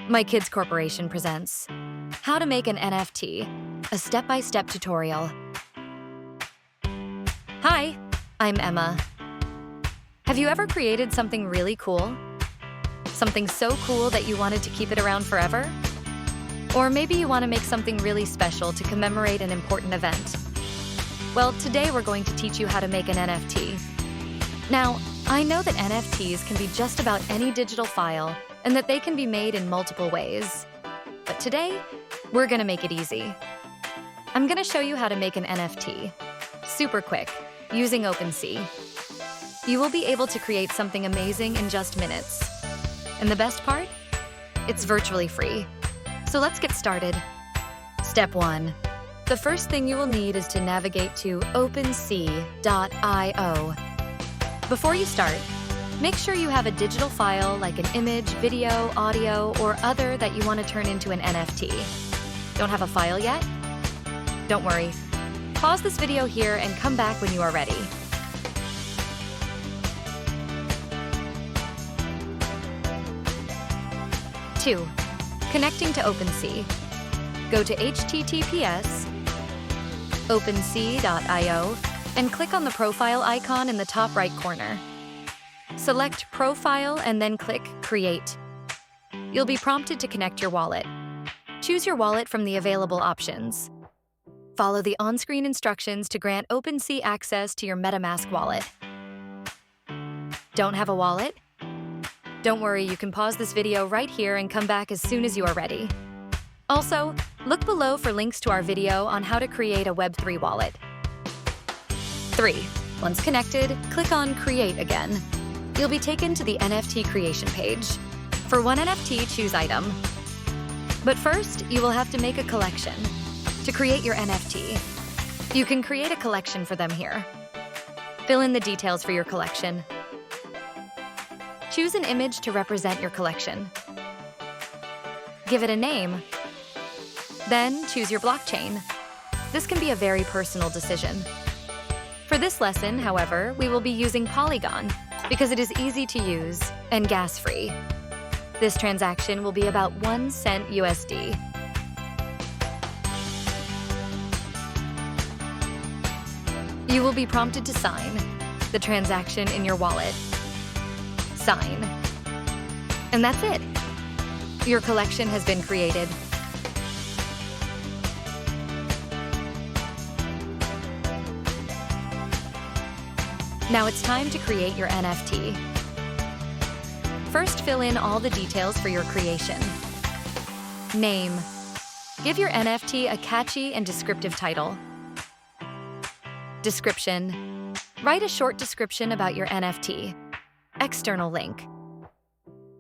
My Kids Corporation presents How to Make an NFT, a step-by-step tutorial. Hi, I'm Emma. Have you ever created something really cool? Something so cool that you wanted to keep it around forever? Or maybe you want to make something really special to commemorate an important event. Well, today we're going to teach you how to make an NFT. Now, I know that NFTs can be just about any digital file and that they can be made in multiple ways. But today, we're going to make it easy. I'm going to show you how to make an NFT. Super quick, using OpenSea. You will be able to create something amazing in just minutes. And the best part? It's virtually free. So let's get started. Step 1. The first thing you will need is to navigate to OpenSea.io. Before you start, make sure you have a digital file like an image, video, audio, or other that you want to turn into an NFT. Don't have a file yet? Don't worry. Pause this video here and come back when you are ready. Two, connecting to OpenSea. Go to https://opensea.io and click on the profile icon in the top right corner. Select Profile and then click Create. You'll be prompted to connect your wallet. Choose your wallet from the available options. Follow the on-screen instructions to grant OpenSea access to your MetaMask wallet. Don't have a wallet? Don't worry, you can pause this video right here and come back as soon as you are ready. Also, look below for links to our video on how to create a Web3 wallet. 3. Once connected, click on Create again. You'll be taken to the NFT creation page. For one NFT, choose Item. But first, you will have to make a collection. To create your NFT, you can create a collection for them here. Fill in the details for your collection. Choose an image to represent your collection. Give it a name. Then choose your blockchain. This can be a very personal decision. For this lesson, however, we will be using Polygon because it is easy to use and gas-free. This transaction will be about 1 cent USD. You will be prompted to sign the transaction in your wallet. Sign. And that's it. Your collection has been created. Now it's time to create your NFT. First, fill in all the details for your creation. Name. Give your NFT a catchy and descriptive title. Description. Write a short description about your NFT. External link.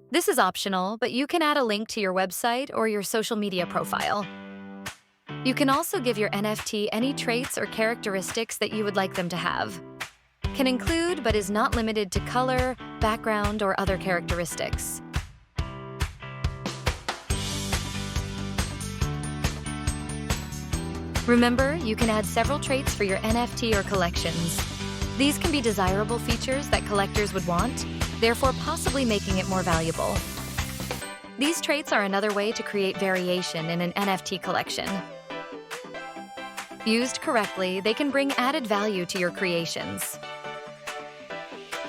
This is optional, but you can add a link to your website or your social media profile. You can also give your NFT any traits or characteristics that you would like them to have. Can include, but is not limited to color, background, or other characteristics. Remember, you can add several traits for your NFT or collections. These can be desirable features that collectors would want, therefore possibly making it more valuable. These traits are another way to create variation in an NFT collection. Used correctly, they can bring added value to your creations.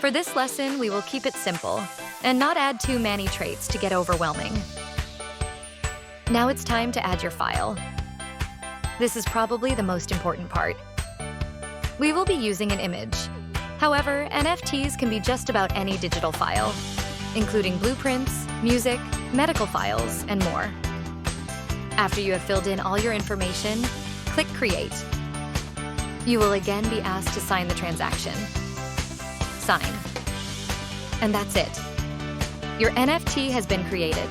For this lesson, we will keep it simple and not add too many traits to get overwhelming. Now it's time to add your file. This is probably the most important part. We will be using an image. However, NFTs can be just about any digital file, including blueprints, music, medical files, and more. After you have filled in all your information, click Create. You will again be asked to sign the transaction. Sign. And that's it. Your NFT has been created.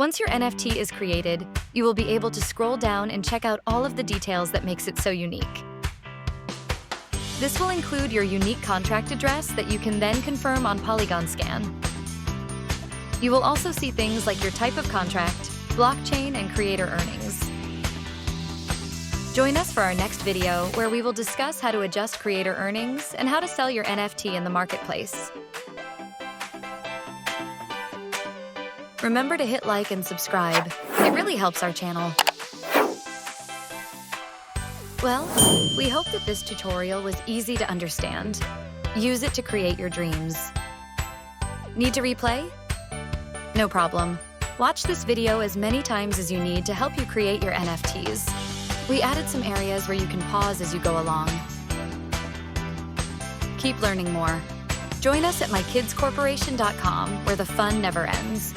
Once your NFT is created, you will be able to scroll down and check out all of the details that makes it so unique. This will include your unique contract address that you can then confirm on Polygon Scan. You will also see things like your type of contract, blockchain, and creator earnings. Join us for our next video where we will discuss how to adjust creator earnings and how to sell your NFT in the marketplace. Remember to hit like and subscribe. It really helps our channel. Well, we hope that this tutorial was easy to understand. Use it to create your dreams. Need to replay? No problem. Watch this video as many times as you need to help you create your NFTs. We added some areas where you can pause as you go along. Keep learning more. Join us at mykidscorporation.com, where the fun never ends.